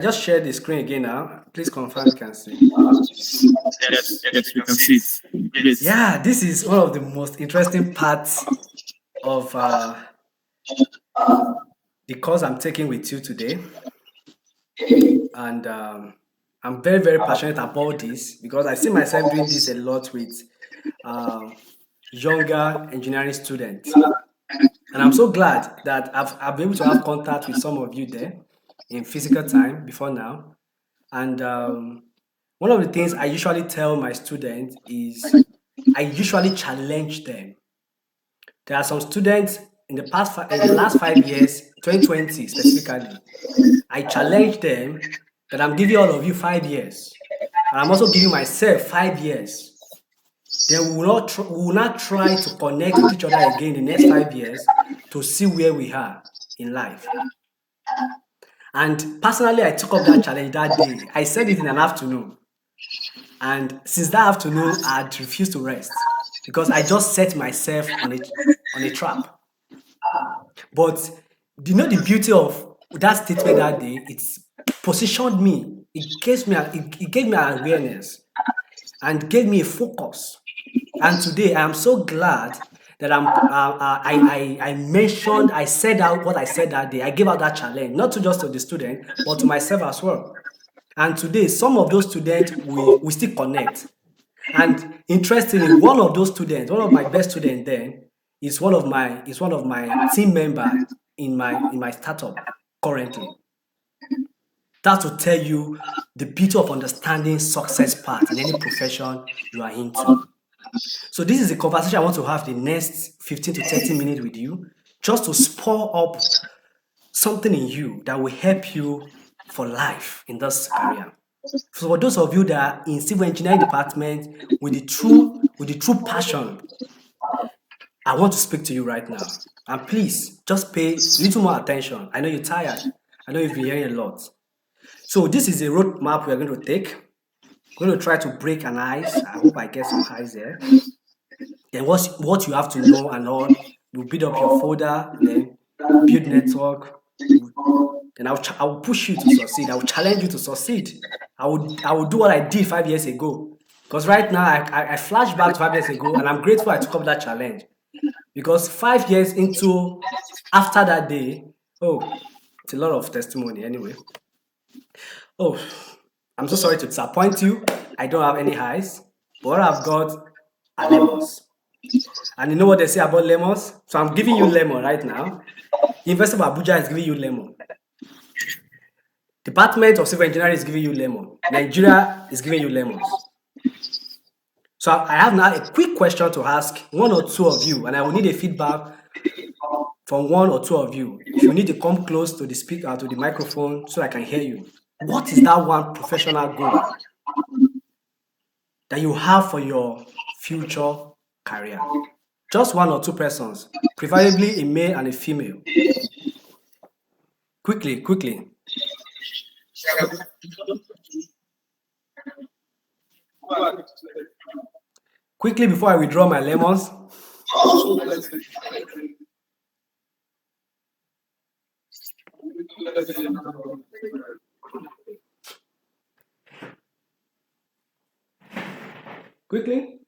Just share the screen again now. Please confirm you can see. Yes, we can see it. Yes. Yeah, this is one of the most interesting parts of the course I'm taking with you today. And I'm very, very passionate about this because I see myself doing this a lot with uh, younger engineering students. And I'm so glad that I've been able to have contact with some of you there in physical time before now. And one of the things I usually tell my students is I usually challenge them. There are some students in in the last 5 years, 2020 specifically, I challenge them that I'm giving all of you 5 years, and I'm also giving myself 5 years. Then we will not try to connect with each other again in the next 5 years to see where we are in life. And personally, I took up that challenge that day. I said it in an afternoon. And since that afternoon, I had refused to rest because I just set myself on a trap. But do you know the beauty of that statement that day? It's positioned me. It gave me an awareness and gave me a focus. And today I am so glad that I mentioned, I said out what I said that day. I gave out that challenge, not to just to the student, but to myself as well. And today, some of those students we still connect. And interestingly, one of those students, one of my best students then, is one of my team member in my startup currently. That's to tell you the beauty of understanding success path in any profession you are into. So this is a conversation I want to have the next 15 to 30 minutes with you, just to spur up something in you that will help you for life in this career. So for those of you that are in civil engineering department with the true passion, I want to speak to you right now. And please just pay a little more attention. I know you're tired. I know you've been hearing a lot. So this is a roadmap we're going to take. We're going to try to break an ice. I hope I get some ice there. Then what you have to know and all, you build up your folder, then build network. Then I will push you to succeed. I will challenge you to succeed. I will do what I did 5 years ago. Because right now I flash back to 5 years ago and I'm grateful I took up that challenge. Because 5 years into after that day, oh, it's a lot of testimony anyway. Oh, I'm so sorry to disappoint you. I don't have any highs, but what I've got are lemons. And you know what they say about lemons? So I'm giving you lemon right now. University of Abuja is giving you lemon. Department of Civil Engineering is giving you lemon. Nigeria is giving you lemons. So I have now a quick question to ask one or two of you, and I will need a feedback from one or two of you. If you need to come close to the speaker, to the microphone, so I can hear you. What is that one professional goal that you have for your future career? Just one or two persons, preferably a male and a female. Quickly, quickly. Quickly before I withdraw my lemons. Quickly.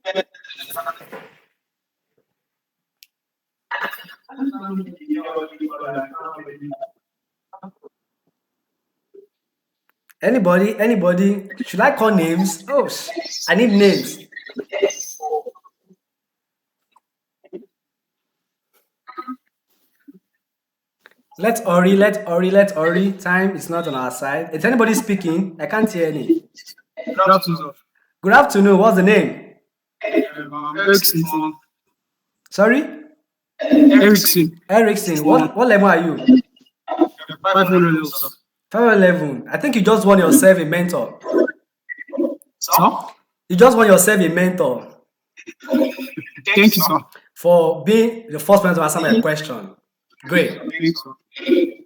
Anybody? Anybody? Should I call names? Oh, I need names. Let's hurry, let's hurry, let's hurry. Time is not on our side. Is anybody speaking? I can't hear any. Good afternoon. Good afternoon. What's the name? Erickson. Sorry? Erickson. Erickson. What level are you? 500 sir. 511. I think you just won yourself a mentor. Sir? You just won yourself a mentor Thank you, sir. for being the first person to answer my question. Great. Thank you, sir.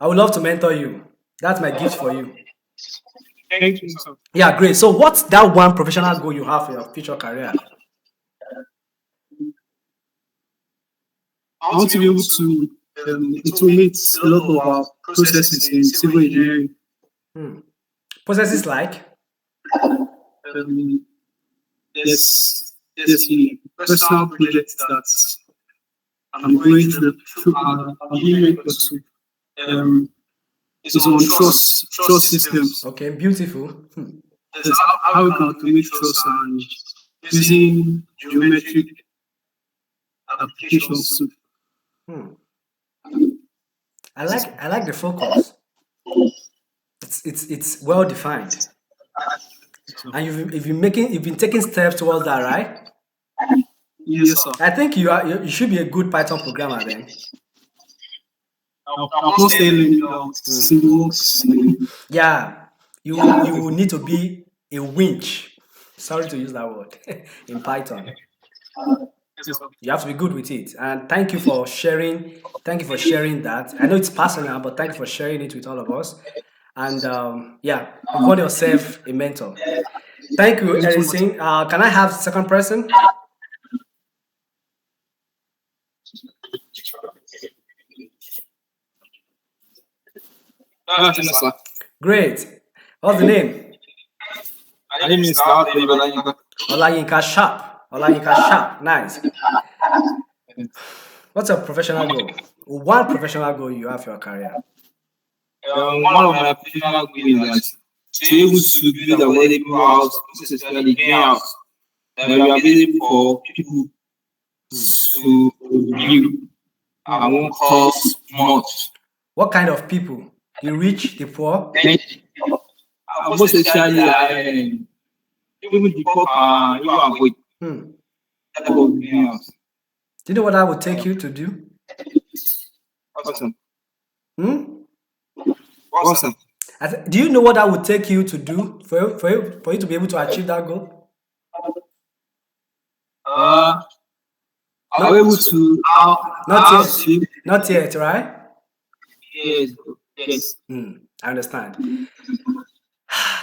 I would love to mentor you. That's my gift for you. Thank you, sir. Yeah, great. So what's that one professional goal you have for your future career? I want to be able to automate a lot of our processes in civil engineering. Processes like, Um, there's the personal projects that I'm going I'm being ready for two. Um, is on trust systems. okay, beautiful. Is how we can automate trust and using geometric applications to Hmm. I like the focus. It's well defined, so, and you've been taking steps towards that, right? yes, sir. I think you should be a good Python programmer then. I've not stayed learning down single. Yeah, you will need to be a winch. Sorry to use that word in Python. Yes, sir. You have to be good with it. And thank you for sharing. Thank you for sharing that. I know it's personal, but thank you for sharing it with all of us. And yeah, you've got yourself a mentor. Thank you, Thank you so much. Edison. Can I have second person? Yes, sir. Great. What's the name? My name is Lord Ibrahim. Olayinka Sharp. Olayinka Sharp. Nice. What's your professional goal? One professional goal you have for your career. One of my professional goals is that to be able to build a valuable house, especially greenhouse, that we are available for people to view and won't cost much. What kind of people? The rich, the poor? Most especially, even the pop you avoid Hmm. that type of greenhouse. Do you know what I would take you to do? Awesome. Hmm? Awesome. Do you know what I would take you to do for you to be able to achieve that goal? I'll be able to Not how yet. to Not yet, right? yes, yes. I understand.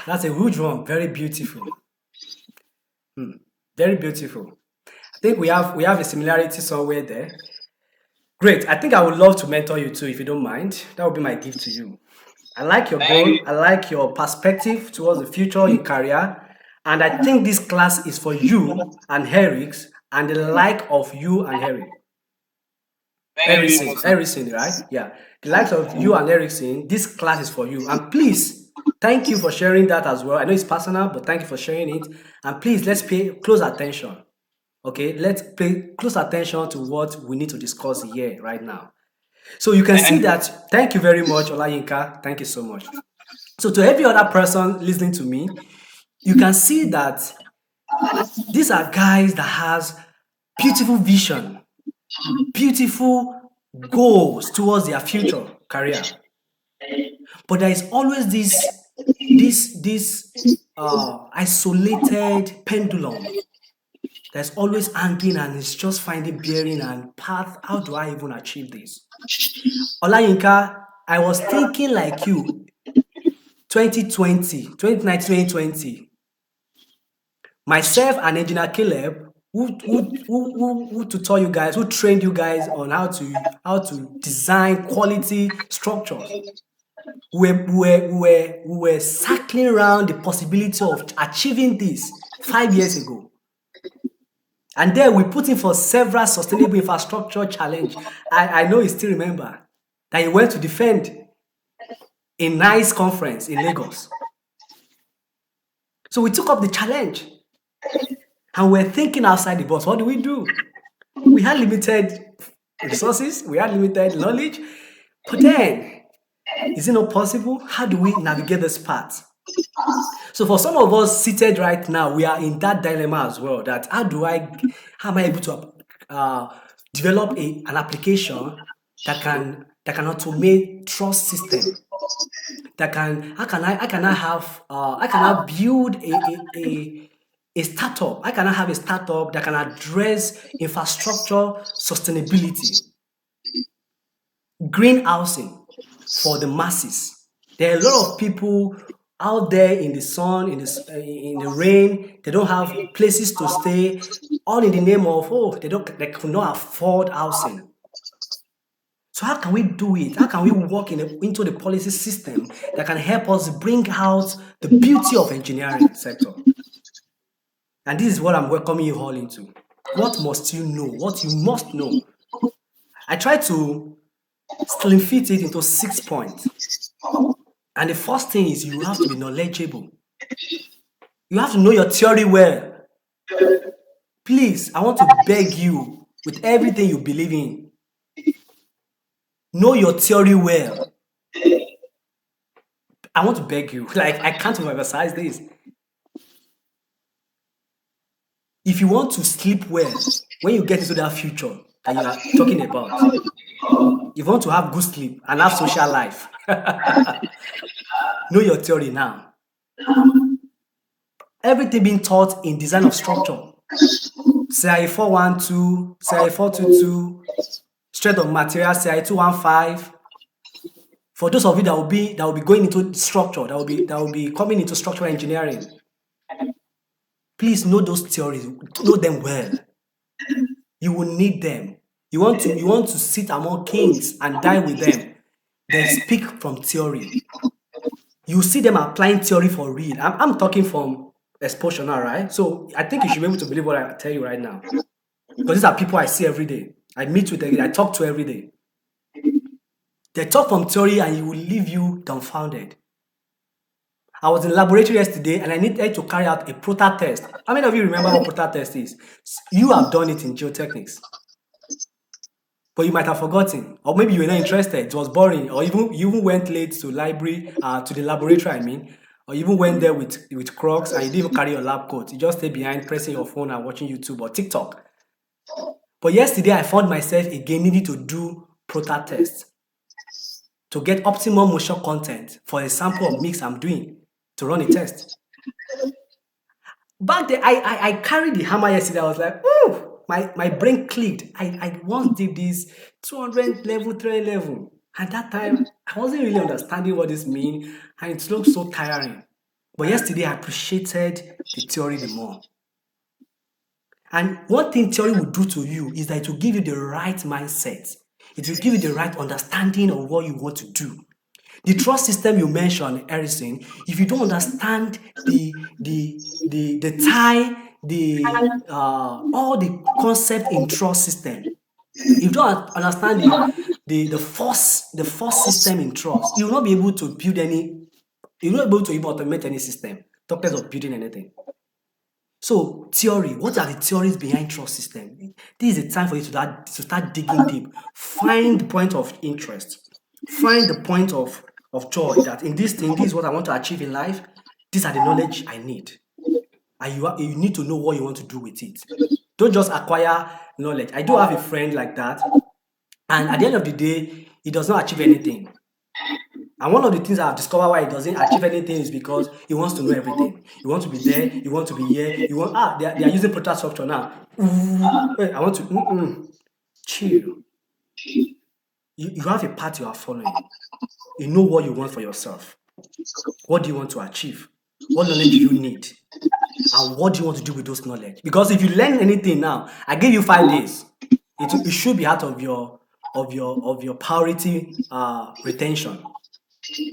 That's a huge one. Very beautiful. Very beautiful. I think we have a similarity somewhere there. Great. I think I would love to mentor you too, if you don't mind. That would be my gift to you. I like your Thank goal. you. I like your perspective towards the future in career. And I think this class is for you and Herix and the like of you and Harry. Thank you very Ericsson, much, sir. Ericsson, right? Yeah. The likes of you and Ericsson, this class is for you. And please, thank you for sharing that as well. I know it's personal, but thank you for sharing it. And please, let's pay close attention. Okay, let's pay close attention to what we need to discuss here right now. So you can see Thank you. that. Thank you very much, Olayinka. Thank you so much. So to every other person listening to me, you can see that these are guys that has beautiful vision, beautiful goals towards their future career. But there is always this isolated pendulum that's always hanging and it's just finding bearing and path. How do I even achieve this? Olayinka, I was thinking like you, 2020, 2019, 2020. Myself and Engineer Caleb, who tutor you guys, who trained you guys on how to design quality structures. We were circling around the possibility of achieving this 5 years ago. And then we put in for several sustainable infrastructure challenge. I know you still remember that he went to defend a nice conference in Lagos. So we took up the challenge and we're thinking outside the box. What do we do? We had limited resources, we had limited knowledge, but then is it not possible? How do we navigate this path? So for some of us seated right now, we are in that dilemma as well. That how am I able to develop an application that can automate trust system? How can I build a startup? How can I have a startup that can address infrastructure sustainability, green housing for the masses? There are a lot of people out there in the sun, in the rain. They don't have places to stay, all in the name of they could not afford housing. So how can we do it? How can we walk into the policy system that can help us bring out the beauty of engineering sector? And this is what I'm welcoming you all into. What must you know? What you must know. I try to slim fit it into 6 points. And the first thing is you have to be knowledgeable. You have to know your theory well. Please, I want to beg you with everything you believe in. Know your theory well. I want to beg you. Like, I can't emphasize this. If you want to sleep well, when you get into that future that you are talking about, if you want to have good sleep and have social life, know your theory now. Everything being taught in design of structure, CI 412, CI 422, strength of material, CI 215. For those of you that will be going into structure, that will be coming into structural engineering, please know those theories, know them well. You will need them. You want to sit among kings and dine with them. Then speak from theory. You see them applying theory for real. I'm talking from exposure now, right? So I think you should be able to believe what I tell you right now. Because these are people I see every day. I meet with them, I talk to every day. They talk from theory and it will leave you dumbfounded. I was in the laboratory yesterday and I needed to carry out a prota test. How many of you remember what prota test is? You have done it in geotechnics. But you might have forgotten, or maybe you were not interested. It was boring, or you even went late to to the laboratory. I mean, or you even went there with Crocs and you didn't even carry your lab coat. You just stay behind, pressing your phone and watching YouTube or TikTok. But yesterday, I found myself again needing to do prota tests to get optimal motion content for a sample of mix I'm doing to run a test. Back then, I carried the hammer yesterday. I was like, ooh. My brain clicked. I once did this 200 level, 300 level. At that time, I wasn't really understanding what this means, and it looked so tiring. But yesterday, I appreciated the theory the more. And one thing theory will do to you is that it will give you the right mindset. It will give you the right understanding of what you want to do. The trust system you mentioned, Harrison, if you don't understand the tie, all the concept in trust system, if you don't understand the force system in trust, you will not be able to build any, you will not be able to even automate any system. Talk less of building anything. So theory, what are the theories behind trust system? This is the time for you to start digging deep. Find the point of interest. Find the point of joy that in this thing, this is what I want to achieve in life. These are the knowledge I need. And you need to know what you want to do with it. Don't just acquire knowledge. I do have a friend like that. And at the end of the day, he does not achieve anything. And one of the things I've discovered why he doesn't achieve anything is because he wants to know everything. You want to be there, you want to be here, they are using protocol structure now. I want to chill. You have a path you are following. You know what you want for yourself. What do you want to achieve? What knowledge do you need? And what do you want to do with those knowledge? Because if you learn anything now, I give you 5 days. It should be out of your priority retention.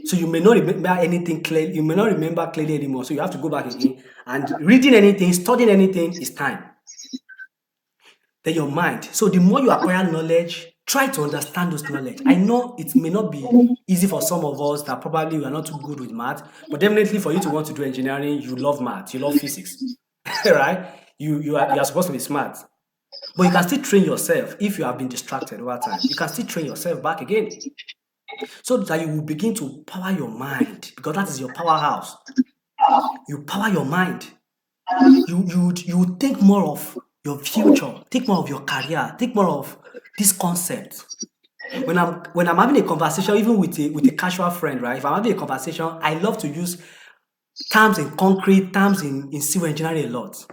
So you may not remember anything clearly, you may not remember clearly anymore. So you have to go back again. And reading anything, studying anything is time. Then your mind. So the more you acquire knowledge, try to understand those knowledge. I know it may not be easy for some of us that probably we are not too good with math, but definitely for you to want to do engineering, you love math, you love physics, right? You are supposed to be smart. But you can still train yourself if you have been distracted over time. You can still train yourself back again. So that you will begin to power your mind, because that is your powerhouse. You power your mind. You think more of your future, think more of your career, think more of this concept. When I'm having a conversation, even with a casual friend, right? If I'm having a conversation, I love to use terms in concrete, terms in civil engineering a lot.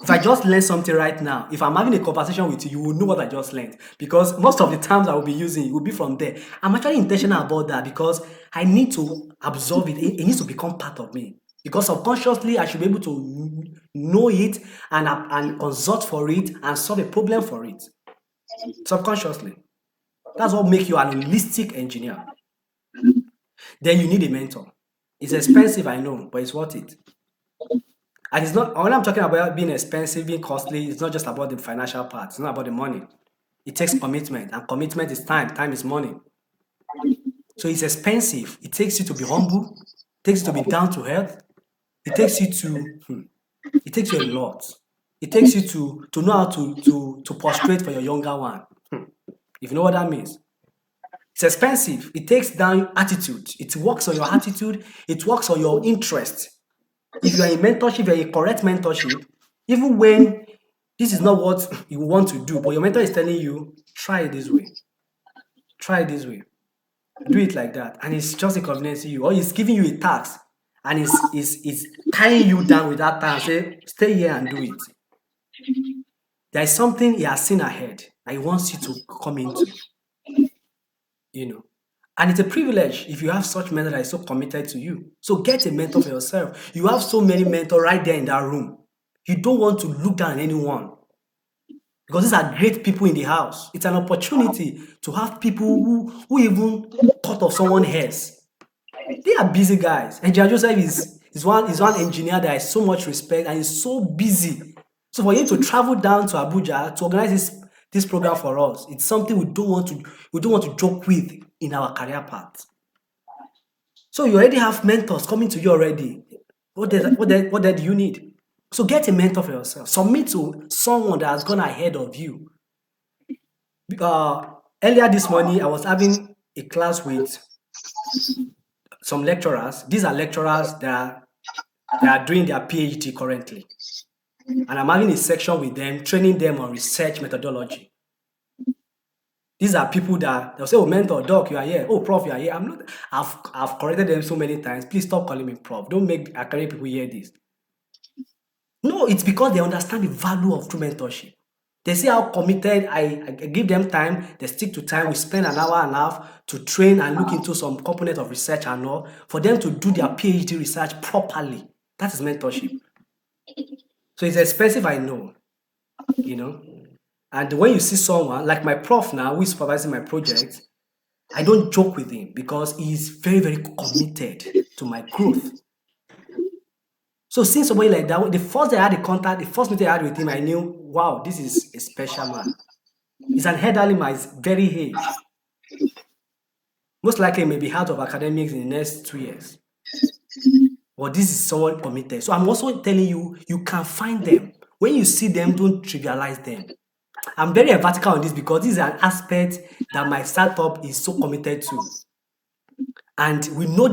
If I just learn something right now, if I'm having a conversation with you, you will know what I just learned. Because most of the terms I will be using will be from there. I'm actually intentional about that because I need to absorb it. It needs to become part of me. Because subconsciously, I should be able to know it and consult for it and solve a problem for it. Subconsciously. That's what makes you an holistic engineer. Then you need a mentor. It's expensive, I know, but it's worth it. And it's not when I'm talking about being expensive, being costly, it's not just about the financial part. It's not about the money. It takes commitment, and commitment is time. Time is money. So it's expensive. It takes you to be humble, it takes you to be down to earth, it takes you to it takes you a lot. It takes you to know how to prostrate for your younger one. If you know what that means. It's expensive. It takes down attitude. It works on your attitude. It works on your interest. If you are in mentorship, you're in correct mentorship, even when this is not what you want to do, but your mentor is telling you, try it this way. Try it this way. Do it like that. And it's just inconveniencing you. Or he's giving you a task and it's tying you down with that task. Say, stay here and do it. There is something he has seen ahead that he wants you to come into, you know. And it's a privilege if you have such mentor that is so committed to you. So get a mentor for yourself. You have so many mentors right there in that room. You don't want to look down on anyone because these are great people in the house. It's an opportunity to have people who even thought of someone else. They are busy guys. Engineer Joseph is one engineer that has so much respect and is so busy. So for him to travel down to Abuja to organize this program for us, it's something we don't want to joke with in our career path. So you already have mentors coming to you already. What do you need? So get a mentor for yourself. Submit to someone that has gone ahead of you. Earlier this morning, I was having a class with some lecturers. These are lecturers that are doing their PhD currently. And I'm having a section with them, training them on research methodology. These are people that they'll say, oh, mentor, doc, you are here. Oh, prof, you are here. I've corrected them so many times. Please stop calling me prof. Don't make academic people hear this. No, it's because they understand the value of true mentorship. They see how committed I give them time. They stick to time. We spend an hour and a half to train and look into some component of research and all for them to do their PhD research properly. That is mentorship. So it's expensive, I know, you know. And when you see someone like my prof now, who is supervising my project, I don't joke with him because he's very, very committed to my growth. So seeing somebody like that, the first day I had the contact, the first meeting I had with him, I knew, wow, this is a special man. He's an elderly man, he's very age. Most likely he may be out of academics in the next 2 years. But this is someone committed. So I'm also telling you, you can find them. When you see them, don't trivialize them. I'm very vertical on this because this is an aspect that my startup is so committed to. And we know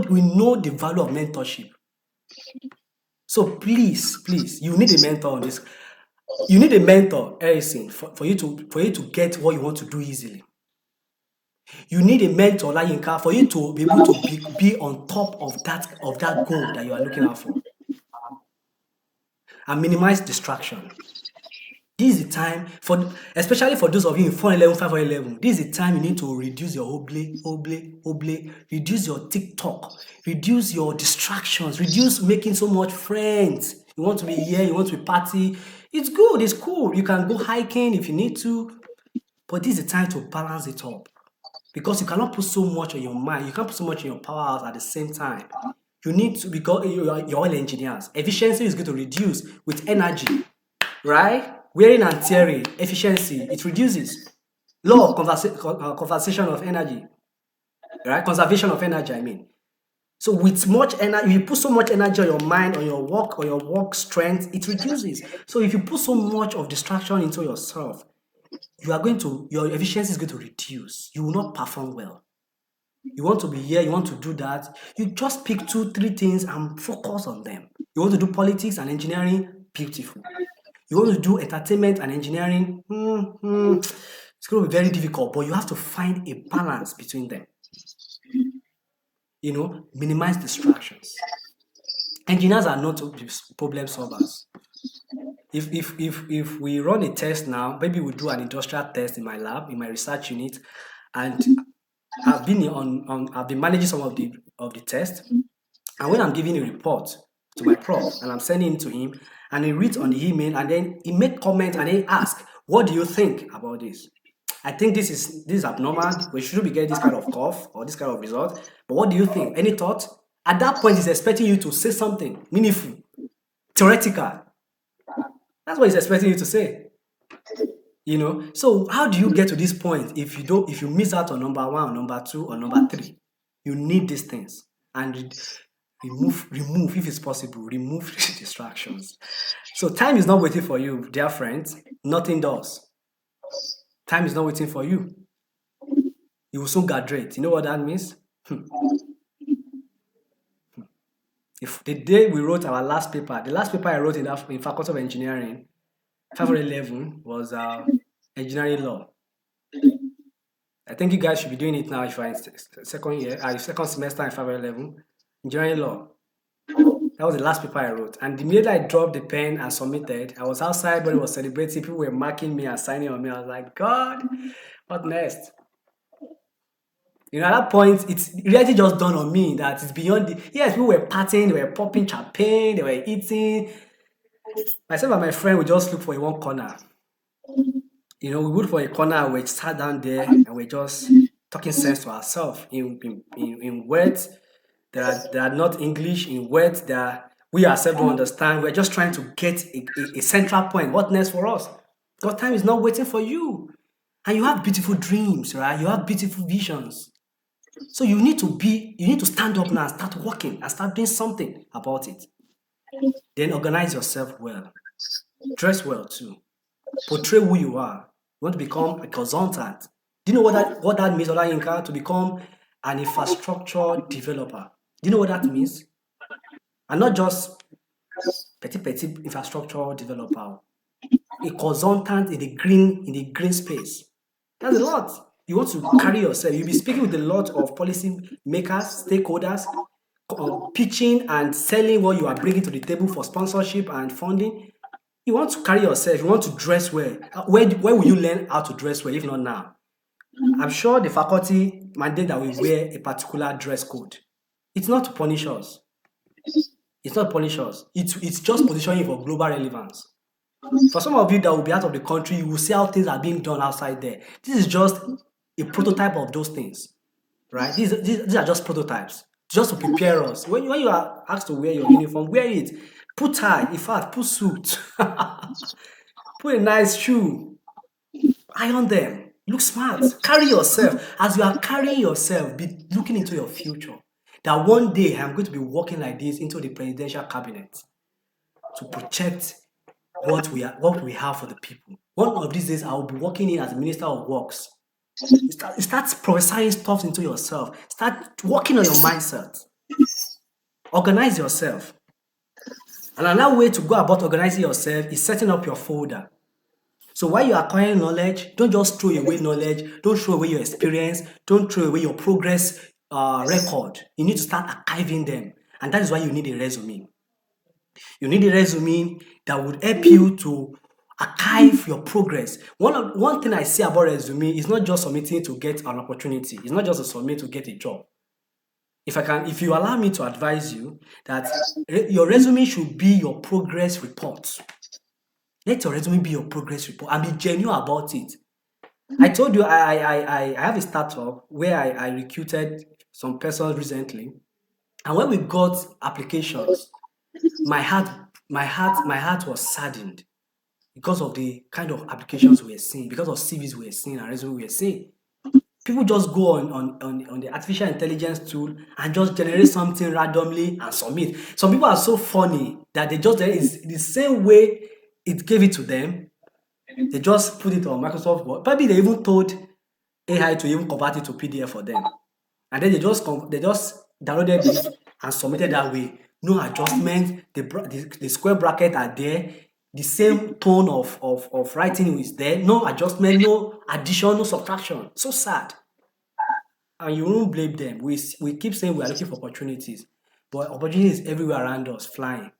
the value of mentorship. So please, you need a mentor on this. You need a mentor, Harrison, for you to get what you want to do easily. You need a mentor, Layinka, for you to be able to be on top of that goal that you are looking out for. And minimize distraction. This is the time especially for those of you in 411, 511. This is the time you need to reduce your oble, reduce your TikTok, reduce your distractions, reduce making so much friends. You want to be here, you want to be party. It's good, it's cool. You can go hiking if you need to, but this is the time to balance it up because you cannot put so much on your mind. You can't put so much in your powerhouse at the same time. You need to, because you're all engineers. Efficiency is going to reduce with energy, right? Wearing and tearing, efficiency, it reduces. Law of conservation of energy, right? Conservation of energy, I mean. So with much energy, you put so much energy on your mind, on your work strength, it reduces. So if you put so much of distraction into yourself, your efficiency is going to reduce. You will not perform well. You want to be here, you want to do that. You just pick 2, 3 things and focus on them. You want to do politics and engineering, beautiful. You want to do entertainment and engineering, it's going to be very difficult, but you have to find a balance between them. Minimize distractions. Engineers are not problem solvers. If we run a test now, maybe we do an industrial test in my lab, in my research unit, and I've been managing some of the tests, and when I'm giving a report to my prof and I'm sending it to him, and he reads on the email and then he make comment and he ask, what do you think about this? I think this is abnormal. We shouldn't be getting this kind of cough or this kind of result. But what do you think? Any thought? At that point, he's expecting you to say something meaningful, theoretical. That's what he's expecting you to say. So how do you get to this point if you miss out on number one or number two or number three? You need these things and remove if it's possible, remove distractions. So time is not waiting for you, dear friends. Nothing does. Time is not waiting for you. You will soon graduate. You know what that means? If the day we wrote our last paper, the last paper I wrote in Faculty of Engineering, 511 was engineering law. I think you guys should be doing it now if you're in second year, second semester in 511, engineering law. That was the last paper I wrote. And the minute I dropped the pen and submitted, I was outside, but it was celebrating. People were marking me and signing on me. I was like, God, what next? At that point, it's reality just dawned on me that it's beyond yes, people were partying, they were popping champagne, they were eating. Myself and my friend would just look for a one corner. We looked for a corner, we sat down there and we're just talking sense to ourselves in words that are not English, in words that we ourselves don't understand. We're just trying to get a central point. What next for us? Because time is not waiting for you. And you have beautiful dreams, right? You have beautiful visions. So you need to stand up now and start working and start doing something about it. Then organize yourself well. Dress well too. Portray who you are. You want to become a consultant. Do you know what that means, Olayinka? To become an infrastructure developer. Do you know what that means? And not just petty infrastructure developer. A consultant in the green space. That's a lot. You want to carry yourself. You'll be speaking with a lot of policy makers, stakeholders, pitching and selling what you are bringing to the table for sponsorship and funding. You want to carry yourself. You want to dress well. Where will you learn how to dress well if not now? I'm sure the faculty mandate that we wear a particular dress code. It's not to punish us. It's not to punish us. It's just positioning for global relevance. For some of you that will be out of the country, you will see how things are being done outside there. This is just a prototype of those things, right? These are just prototypes, just to prepare us. When you are asked to wear your uniform, wear it. Put tie, in fact, put suit. Put a nice shoe. Iron them. Look smart. Carry yourself. As you are carrying yourself, be looking into your future. That one day I'm going to be walking like this into the presidential cabinet to protect what we have for the people. One of these days, I will be working in as a minister of works. You start prophesying stuff into yourself. Start working on your mindset. Organize yourself. And another way to go about organizing yourself is setting up your folder. So while you are acquiring knowledge, don't just throw away knowledge. Don't throw away your experience. Don't throw away your progress record. You need to start archiving them. And that is why you need a resume. You need a resume that would help you to archive your progress. One thing I say about resume is not just submitting to get an opportunity. It's not just a submit to get a job. If you allow me to advise you that your resume should be your progress report. Let your resume be your progress report and be genuine about it. I told you I have a startup where I recruited some persons recently, and when we got applications, my heart was saddened because of the kind of applications we are seeing, because of CVs we are seeing and resume we are seeing. People just go on the artificial intelligence tool and just generate something randomly and submit. Some people are so funny that they just it's the same way it gave it to them. They just put it on Microsoft Word. Probably they even told AI to even convert it to PDF for them. And then they just downloaded it and submitted that way. No adjustment. The square bracket are there. The same tone of writing is there. No adjustment, no addition, no subtraction. So sad. And you won't blame them. We keep saying we are looking for opportunities, but opportunities everywhere around us flying.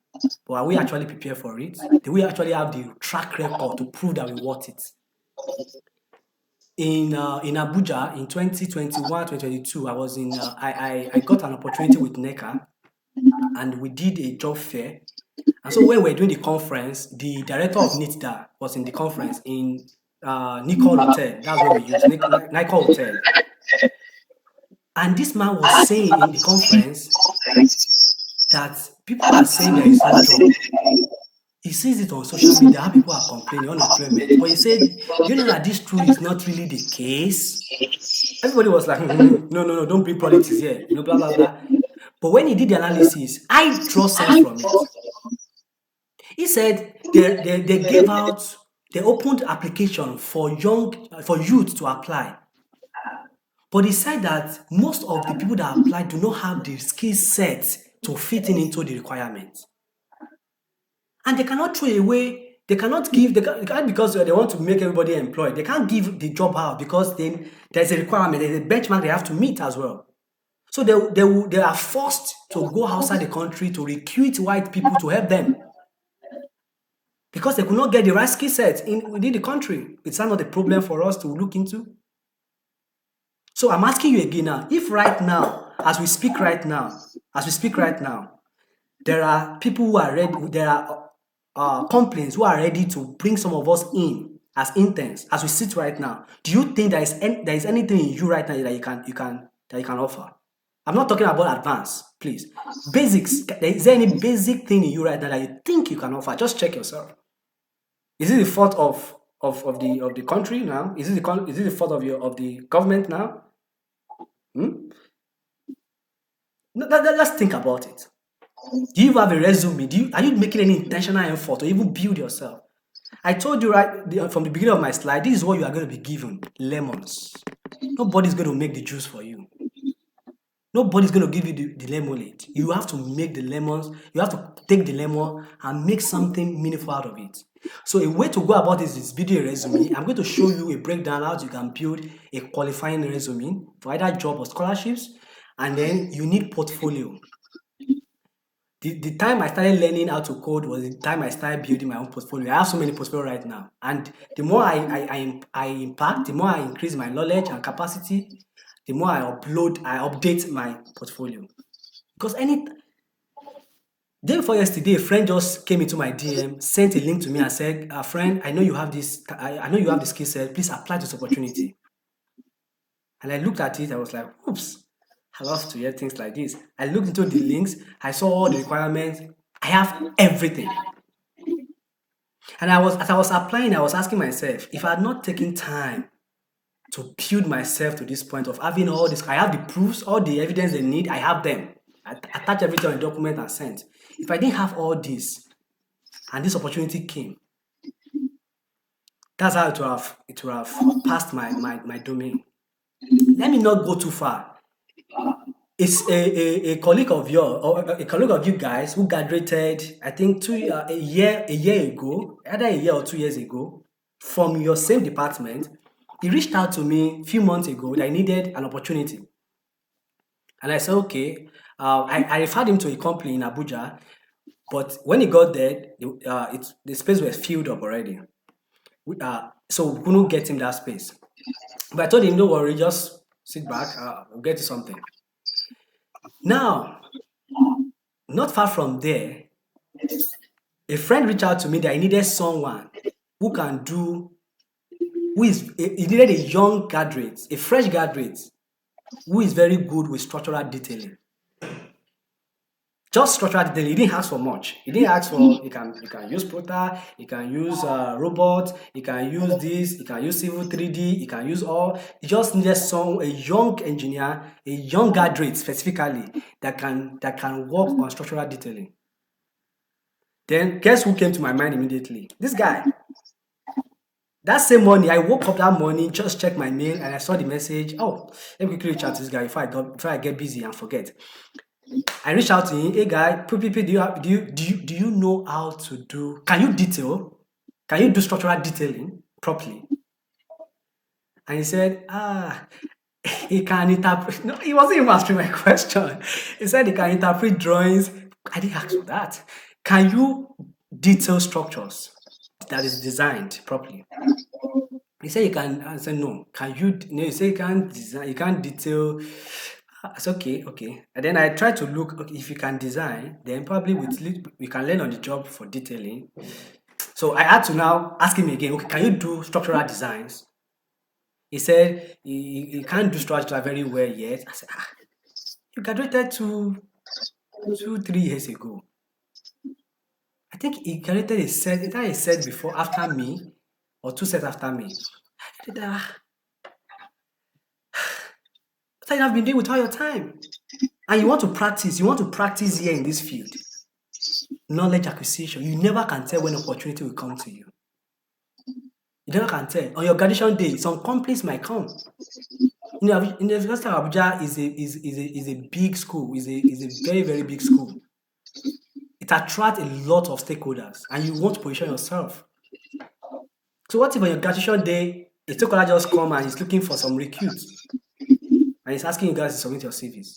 But are we actually prepared for it? Do we actually have the track record to prove that we want it? In Abuja in 2021, 2022, I got an opportunity with NECA, and we did a job fair. And so when we were doing the conference, the director of NITDA was in the conference in Nicole Hotel. That's what we use, Nicole Hotel. And this man was saying in the conference that people are saying there is no job. He sees it on social media how people are complaining unemployment, but he said, "Do you know that this truth is not really the case?" Everybody was like, "No, no, no, don't bring politics here," blah blah blah. But when he did the analysis, I draw sense from it. He said they gave out, they opened application for youth to apply. But he said that most of the people that apply do not have the skill set to fit in into the requirement. And they cannot throw away, they cannot give, they can't because they want to make everybody employed. They can't give the job out because then there's a requirement, there's a benchmark they have to meet as well. So they are forced to go outside the country to recruit white people to help them because they could not get the right skill set within the country. It's not a problem for us to look into. So I'm asking you again now, if right now, as we speak right now, there are people who are ready, there are companies who are ready to bring some of us in as interns, as we sit right now. Do you think there is anything in you right now that you can offer? I'm not talking about advanced, please. Basics. Is there any basic thing in you right now that you think you can offer? Just check yourself. Is it the fault of the country now? Is it the fault of the government now? Hmm? Let's think about it. Do you have a resume? Are you making any intentional effort to even build yourself? I told you from the beginning of my slide, this is what you are going to be given: lemons. Nobody's going to make the juice for you. Nobody's going to give you the lemonade. You have to make the lemons. You have to take the lemon and make something meaningful out of it. So a way to go about this is building a resume. I'm going to show you a breakdown how you can build a qualifying resume for either job or scholarships. And then you need portfolio. The time I started learning how to code was the time I started building my own portfolio. I have so many portfolio right now. And the more I impact, the more I increase my knowledge and capacity, the more I update my portfolio. Because day before yesterday, a friend just came into my DM, sent a link to me and said, "Friend, I know you have this, I know you have the skill set. Please apply to this opportunity." And I looked at it, I was like, "Oops, I love to hear things like this." I looked into the links, I saw all the requirements, I have everything. And as I was applying, I was asking myself, if I had not taken time to build myself to this point of having all this, I have the proofs, all the evidence they need, I have them. I attach everything on a document and sent. If I didn't have all this and this opportunity came, that's how it would have passed my domain. Let me not go too far. It's a colleague of yours or a colleague of you guys who graduated, I think a year ago, either a year or 2 years ago, from your same department. He reached out to me a few months ago that I needed an opportunity. And I said, okay. I referred him to a company in Abuja, but when he got there, the space was filled up already. So we couldn't get him that space. But I told him, don't worry, just sit back, we'll get you something. Now, not far from there, a friend reached out to me that I needed someone who can do, he needed a young graduate, a fresh graduate, who is very good with structural detailing. Just structural detailing. He didn't ask for much. He didn't ask for, you can use Prota, you can use robots, you can use this, you can use Civil 3D, you can use all. He just needed a young engineer, a young graduate specifically that can work on structural detailing. Then guess who came to my mind immediately? This guy. That same morning, I woke up that morning, just checked my mail, and I saw the message. Oh, let me quickly reach out to this guy before I get busy and forget. I reached out to him. Hey guy, do you know how to do? Can you detail? Can you do structural detailing properly? And he said, he can interpret. No, he wasn't even asking my question. He said he can interpret drawings. I didn't ask for that. Can you detail structures that is designed properly? He said you can. I said no. Can you? No, he said you can't design. You can't detail. It's okay, okay. And then I tried to look. Okay, if you can design, then probably we can learn on the job for detailing. So I had to now ask him again, okay, can you do structural designs? He said he can't do structural very well yet. I said, ah, you graduated 3 years ago. I think he graduated a set, either a set before, after me, or 2 sets after me. I said, ah, what have you been doing with all your time? And you want to practice here in this field. Knowledge acquisition. You never can tell when opportunity will come to you. You never can tell. On your graduation day, some companies might come. In the University of Abuja is a big school, is a very, very big school. It attracts a lot of stakeholders and you want to position yourself. So what if on your graduation day, a stakeholder just come and is looking for some recruits and he's asking you guys to submit your CVs?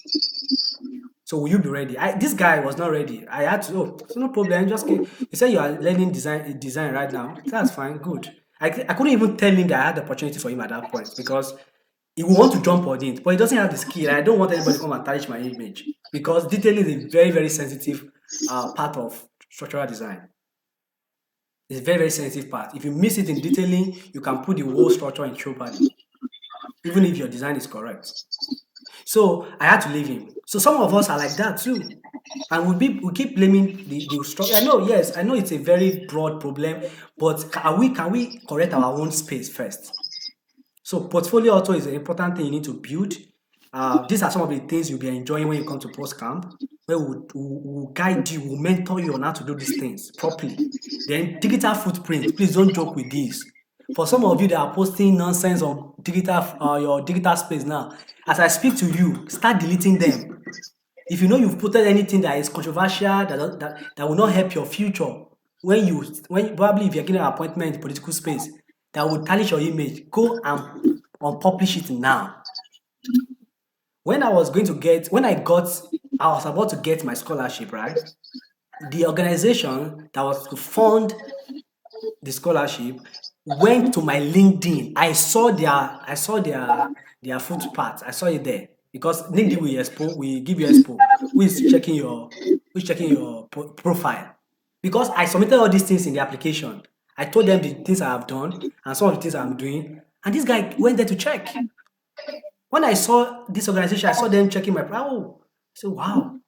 So will you be ready? This guy was not ready. I had to, oh, so no problem. Just he said you are learning design right now. That's fine, good. I couldn't even tell him that I had the opportunity for him at that point because he will want to jump on it, but he doesn't have the skill. I don't want anybody to come and tarnish my image because detailing is a very, very sensitive part of structural design. It's a very, very sensitive part. If you miss it in detailing, you can put the whole structure in jeopardy, even if your design is correct. So I had to leave him. So some of us are like that too. And we keep blaming the structure. I know, yes, I know it's a very broad problem, but can we correct our own space first? So portfolio also is an important thing you need to build. These are some of the things you'll be enjoying when you come to post camp, where we'll guide you, we'll mentor you on how to do these things properly. Then digital footprint, please don't joke with this. For some of you that are posting nonsense on your digital space now, as I speak to you, start deleting them. If you know you've put anything that is controversial, that will not help your future, when probably if you're getting an appointment in the political space that will tarnish your image, go and unpublish it now. I was about to get my scholarship, right? The organization that was to fund the scholarship went to my LinkedIn. I saw their footpath. I saw it there because LinkedIn will give you expo. Who is checking your profile? Because I submitted all these things in the application. I told them the things I have done and some of the things I'm doing, and this guy went there to check. When I saw this organization, I saw them checking my profile. Oh, so wow.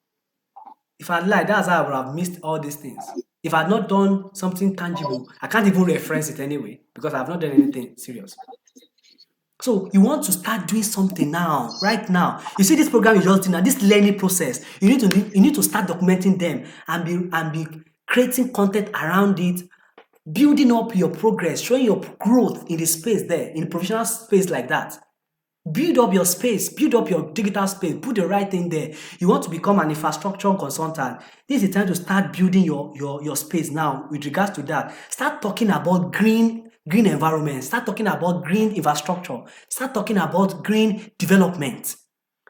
If I lied, that's how I would have missed all these things. If I had not done something tangible, I can't even reference it anyway because I've not done anything serious. So you want to start doing something now, right now. You see this program you just did now, this learning process. You need to start documenting them and be creating content around it, building up your progress, showing your growth in the space there, in professional space like that. Build up your space, build up your digital space, put the right thing there. You want to become an infrastructure consultant. This is the time to start building your space now with regards to that. Start talking about green environment. Start talking about green infrastructure. Start talking about green development.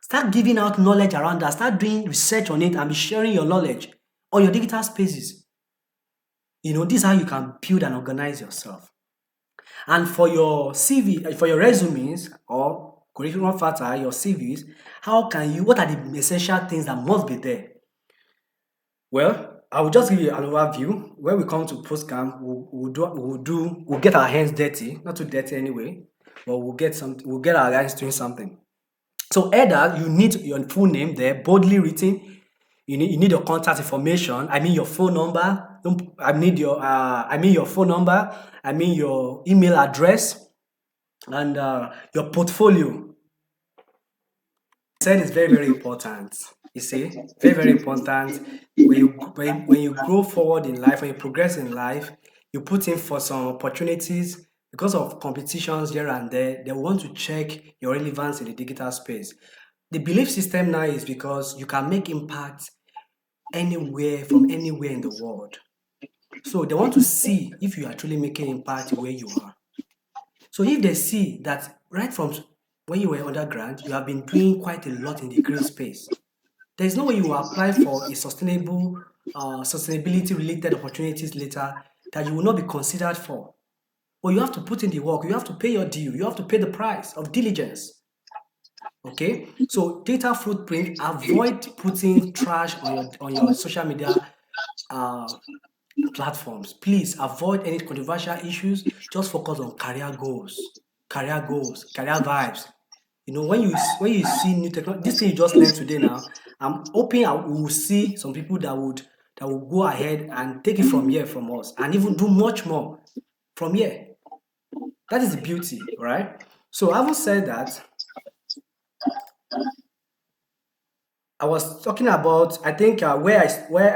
Start giving out knowledge around that. Start doing research on it and be sharing your knowledge on your digital spaces. This is how you can build and organize yourself. And for your CV, for your resumes or curriculum vitae, your CVs, what are the essential things that must be there? Well, I will just give you an overview. When we come to postcamp, we'll get our hands dirty, not too dirty anyway, but we'll get our guys doing something. So either you need your full name there, boldly written. You need your contact information. I mean your phone number. I mean your phone number. I mean your email address and your portfolio. I said it's very, very important. You see, very, very important. When you grow forward in life, when you progress in life, you put in for some opportunities because of competitions here and there. They want to check your relevance in the digital space. The belief system now is because you can make impact anywhere from anywhere in the world. So they want to see if you are truly making impact where you are. So if they see that right from when you were undergrad, you have been doing quite a lot in the green space, there is no way you will apply for a sustainability related opportunities later that you will not be considered for. But you have to put in the work, you have to pay your due, you have to pay the price of diligence. Okay, so data footprint, avoid putting trash on your social media platforms. Please avoid any controversial issues. Just focus on career goals, career vibes. You know, when you see new technology, this thing you just learned today now, I'm hoping we will see some people that will go ahead and take it from here from us and even do much more from here. That is the beauty, right? So having said that, I was talking about I think where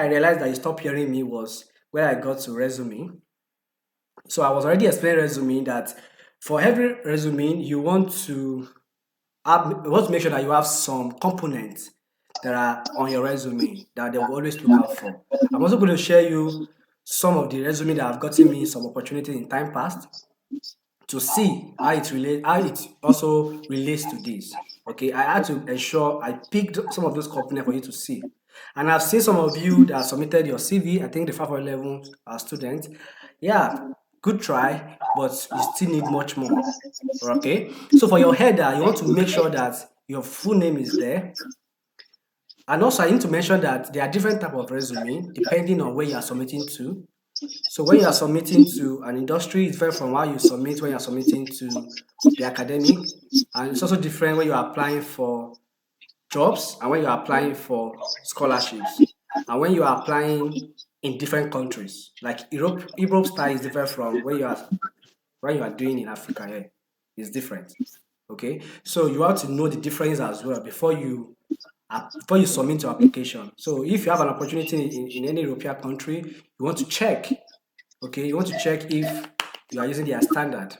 I realized that you stopped hearing me was where I got to resume. So I was already explaining resume that for every resume you want to you want to make sure that you have some components that are on your resume that they will always look out for. I'm also going to share you some of the resume that have gotten me some opportunity in time past to see how it also relates to this. Okay, I had to ensure I picked some of those components for you to see. And I've seen some of you that submitted your CV, I think the 511 student. Yeah, good try, but you still need much more. Okay, so for your header, you want to make sure that your full name is there. And also, I need to mention that there are different type of resume depending on where you are submitting to. So when you are submitting to an industry, it's different from how you submit when you are submitting to the academic, and it's also different when you are applying for jobs and when you are applying for scholarships, and when you are applying in different countries. Like Europe style is different from when you are doing in Africa here. It's different. Okay, so you have to know the difference as well before you submit your application. So if you have an opportunity in any European country, you want to check. Okay, you want to check if you are using their standard.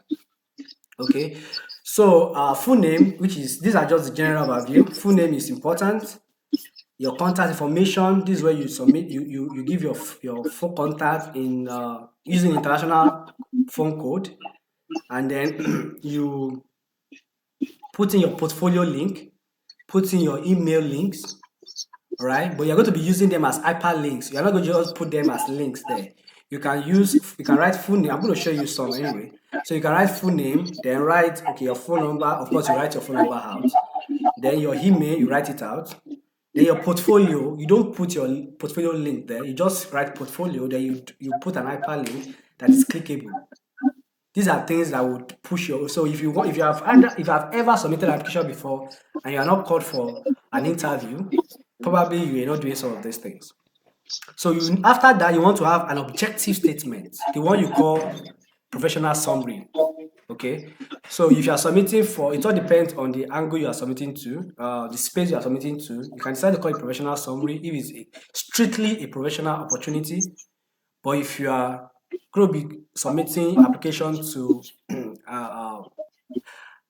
Okay, so full name, which is these are just the general overview. Full name is important. Your contact information. This is where you submit. You give your full contact in using international phone code, and then you put in your portfolio link, put in your email links, all right? But you're going to be using them as hyperlinks. You're not going to just put them as links there. You can write full name. I'm going to show you some anyway. So you can write full name, then write, okay, your phone number. Of course, you write your phone number out. Then your email, you write it out. Then your portfolio, you don't put your portfolio link there. You just write portfolio, then you put an hyperlink that is clickable. These are things that would push your. So if you have ever submitted an application before and you are not called for an interview, probably you are not doing some of these things. So after that you want to have an objective statement, the one you call professional summary. Okay, so if you are submitting for, it all depends on the angle you are submitting to, the space you are submitting to. You can decide to call it professional summary if it's strictly a professional opportunity. But if you are going to be submitting application to uh,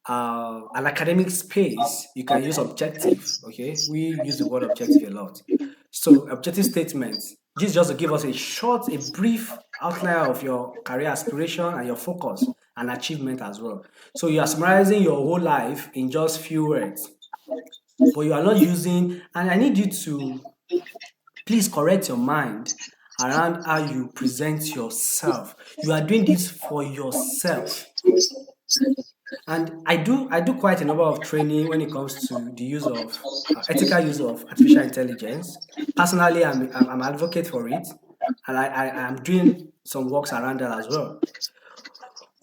an academic space, you can use objective. Okay, we use the word objective a lot. So objective statements. This is just to give us a brief outline of your career aspiration and your focus and achievement as well. So you are summarizing your whole life in just few words, but you are not using. And I need you to please correct your mind around how you present yourself. You are doing this for yourself. And I do quite a number of training when it comes to the use of ethical use of artificial intelligence. Personally, I'm an advocate for it, and I'm doing some works around that as well.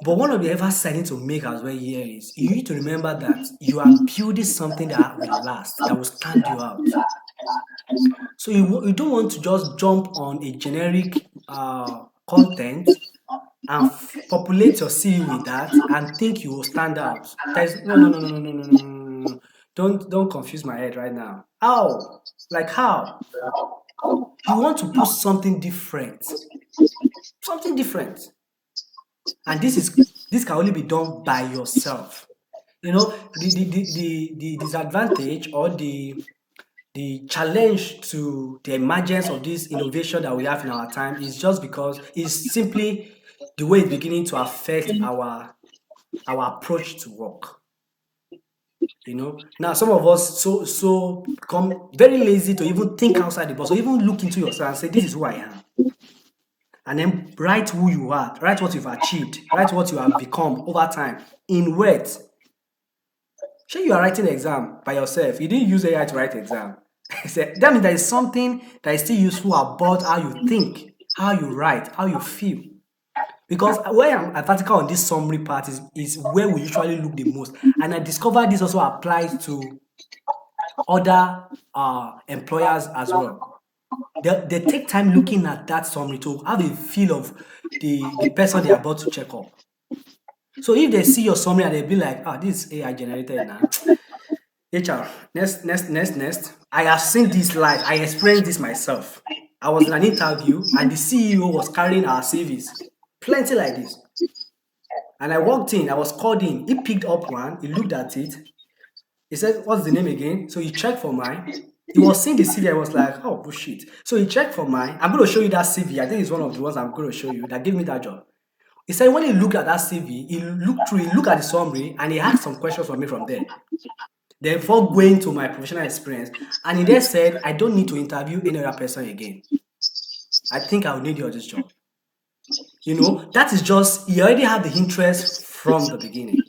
But one of the emphasis I need to make as well here is you need to remember that you are building something that will last, that will stand you out. So you don't want to just jump on a generic content and populate your CV with that and think you will stand out. There's no. Don't confuse my head right now. How? Like how? You want to put something different. Something different. And this can only be done by yourself. You know, the disadvantage or the challenge to the emergence of this innovation that we have in our time is just because it's simply the way it's beginning to affect our approach to work. You know, now some of us so become very lazy to even think outside the box or even look into yourself and say, this is who I am. And then write who you are, write what you've achieved, write what you have become over time in words. Sure, you are writing exam by yourself. You didn't use AI to write exam. That means there is something that is still useful about how you think. how you write, how you feel. Because where I'm emphatically on this summary part is where we usually look the most. And I discovered this also applies to other employers as well. They take time looking at that summary to have a feel of the person they're about to check up. So if they see your summary and they'll be like, ah, this is AI generated now. HR, next. I have seen this live. I experienced this myself. I was in an interview and the CEO was carrying our CVs. Plenty like this. And I walked in, I was called in. He picked up one, he looked at it. He said, what's the name again? So he checked for mine. He was seeing the CV. I was like, oh, bullshit. So he checked for mine. I'm going to show you that CV. I think it's one of the ones I'm going to show you that gave me that job. He said when he looked at that CV, he looked at the summary, and he asked some questions from me from there. Therefore, going to my professional experience, and he then said, I don't need to interview any other person again. I think I will need you on this job. You know, that is just, he already had the interest from the beginning.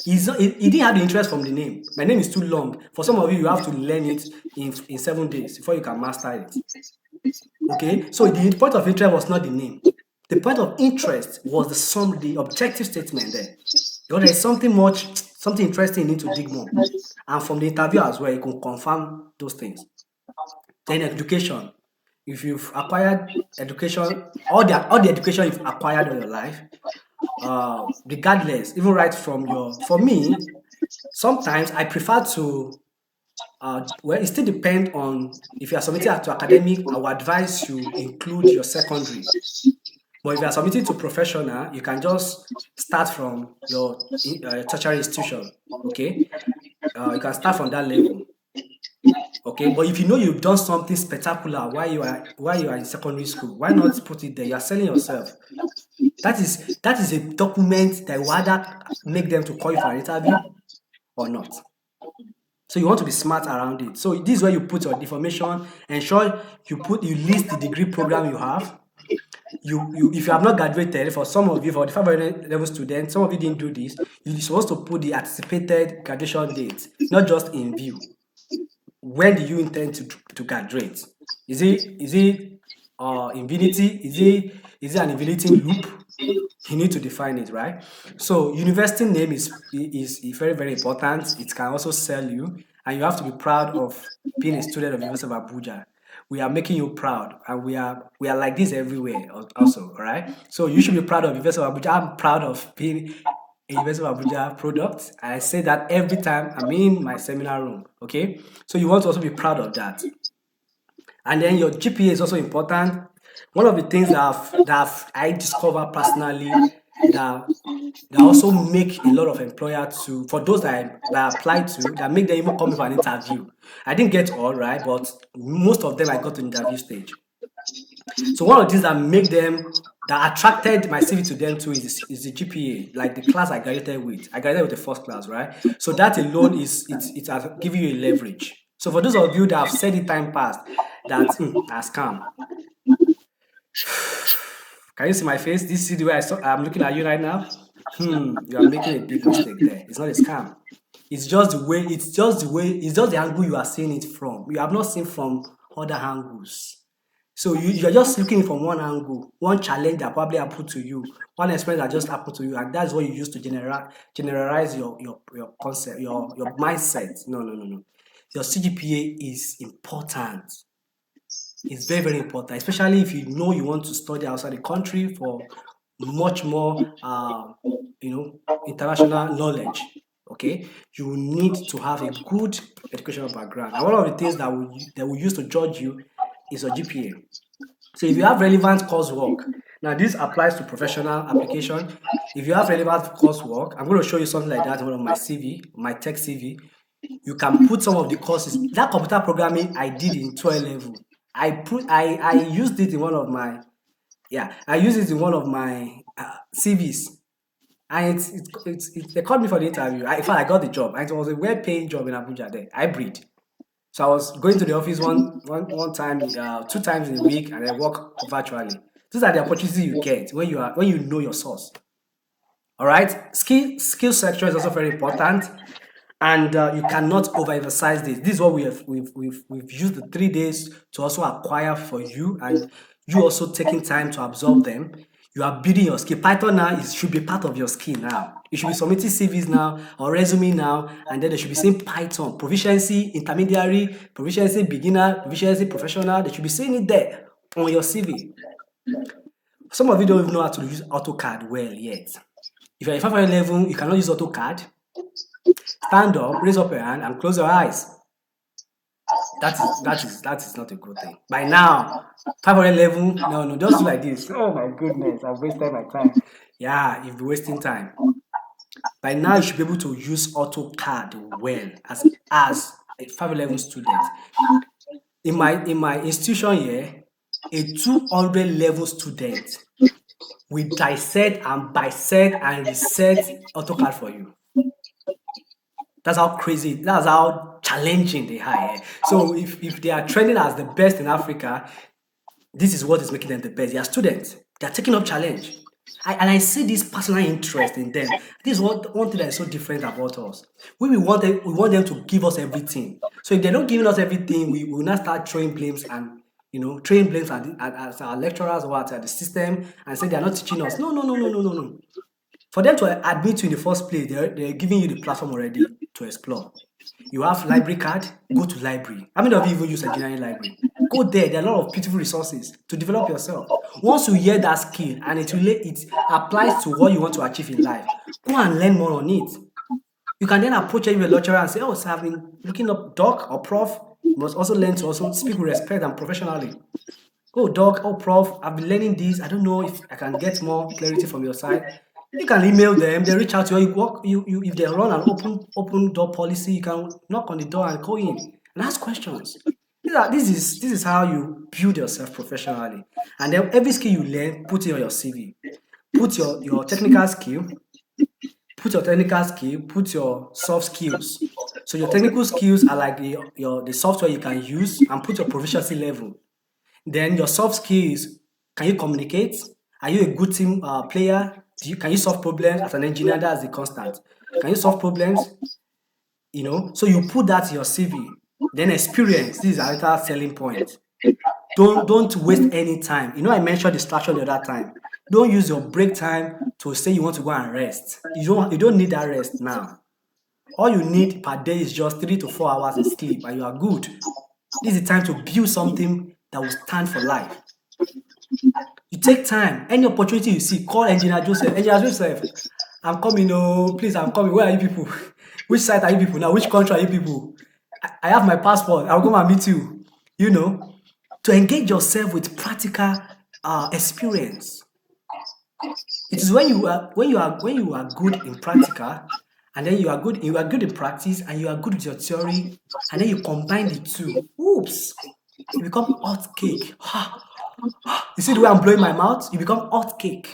He didn't have the interest from the name. My name is too long. For some of you, you have to learn it in 7 days before you can master it. Okay, so the point of interest was not the name. The point of interest was the objective statement there. Because there's something interesting you need to dig more. And from the interview as well, you can confirm those things. Then education. If you've acquired education, all the education you've acquired in your life, regardless, even right from for me, sometimes I prefer to, well, it still depends on if you are submitting to academic, I would advise you include your secondary. But if you are submitting to professional, you can just start from your tertiary institution, okay? You can start from that level, okay? But if you know you've done something spectacular while you are in secondary school, why not put it there? You are selling yourself. That is a document that will either make them to call you for an interview or not. So you want to be smart around it. So this is where you put your information. Ensure you list the degree program you have. If you have not graduated, for some of you, for the 500 level students, some of you didn't do this. You're supposed to put the anticipated graduation date, not just in view. When do you intend to graduate? Is it infinity? Is it an infinity loop? You need to define it, right? So university name is very, very important. It can also sell you, and you have to be proud of being a student of University of Abuja. We are making you proud, and we are like this everywhere also, all right? So you should be proud of University of Abuja. I'm proud of being a University of Abuja product. I say that every time I'm in my seminar room, okay? So you want to also be proud of that. And then your GPA is also important. One of the things that I discovered personally that also make a lot of employers for those that apply to, that make them even come for an interview. I didn't get all right, but most of them I got to interview stage. So one of the things that attracted my CV to them too is the GPA, like the class I graduated with. I graduated with the first class, right? So that alone it has given you a leverage. So for those of you that have said it time past that a scam. Can you see my face? This is the way I'm looking at you right now. You are making a big mistake there. It's not a scam. It's just the angle you are seeing it from. You have not seen from other angles. So you're just looking from one angle, one challenge that probably happened to you, one experience that just happened to you, and that's what you use to generalize your concept, your mindset. No. Your CGPA is important. It's very, very important, especially if you know you want to study outside the country for much more, international knowledge. Okay, you need to have a good educational background. And one of the things that we use to judge you is your GPA. So if you have relevant coursework, now this applies to professional application. If you have relevant coursework, I'm going to show you something like that in one of my CV, my tech CV. You can put some of the courses. That computer programming I did in 12 level. I used it in one of my I used it in one of my CVs, and they called me for the interview. In fact, I got the job, and it was a well-paying job in Abuja. There, hybrid. So I was going to the office one time, 2 times in a week, and I work virtually. These are the opportunities you get when you know your source. All right, skill section is also very important, and you cannot overemphasize this. This is what we've used the 3 days to also acquire for you, and you also taking time to absorb them, you are building your skill. Python now should be part of your skill now. You should be submitting CVs now or resume now, and then they should be saying Python, proficiency, intermediary, proficiency, beginner, proficiency, professional. They should be saying it there on your CV. Some of you don't even know how to use AutoCAD well yet. If you're at 500 level, you cannot use AutoCAD. Stand up, raise up your hand, and close your eyes. That is not a good thing. By now, 500 level, no, just do like this. Oh my goodness, I've wasted my time. Yeah, you've been wasting time. By now, you should be able to use AutoCAD well as a 511 student. In my institution here, a 200 level student will dissect and bisect and reset AutoCAD for you. That's how crazy, that's how challenging they are here. So if they are trending as the best in Africa, this is what is making them the best. They are students. They are taking up challenge. I see this personal interest in them. This is one thing that is so different about us. We want them to give us everything. So if they're not giving us everything, we will not start throwing blames and throwing blames at our lecturers or at the system and say they are not teaching us. No, no, no, no, no, no, no. For them to admit you in the first place, they're giving you the platform already to explore. You have library card, go to library. How many of you even use engineering library? Go there. There are a lot of beautiful resources to develop yourself. Once you hear that skill and it applies to what you want to achieve in life, go and learn more on it. You can then approach your lecturer and say, oh, so I've been looking up doc or prof. You must also learn to also speak with respect and professionally. Oh, doc, oh, prof, I've been learning this. I don't know if I can get more clarity from your side. You can email them, they reach out to you. If they run an open door policy, you can knock on the door and call in and ask questions. This is how you build yourself professionally. And then every skill you learn, put it on your CV. Put your technical skill, put your soft skills. So your technical skills are like the software you can use, and put your proficiency level. Then your soft skills, can you communicate? Are you a good team player? Can you solve problems as an engineer? That's the constant. Can you solve problems? So you put that in your CV. Then experience. This is another selling point. Don't waste any time. I mentioned distraction the other time. Don't use your break time to say you want to go and rest. You don't need that rest now. All you need per day is just 3 to 4 hours of sleep, and you are good. This is the time to build something that will stand for life. You take time. Any opportunity you see, call Engineer Joseph. Engineer Joseph, I'm coming. Oh, please, I'm coming. Where are you people? Which side are you people now? Which country are you people? I have my passport. I'll come and meet you. To engage yourself with practical experience. It is when you are good in practical, and then you are good in practice, and you are good with your theory, and then you combine the two. Oops, you become hot cake. You see the way I'm blowing my mouth? You become hot cake.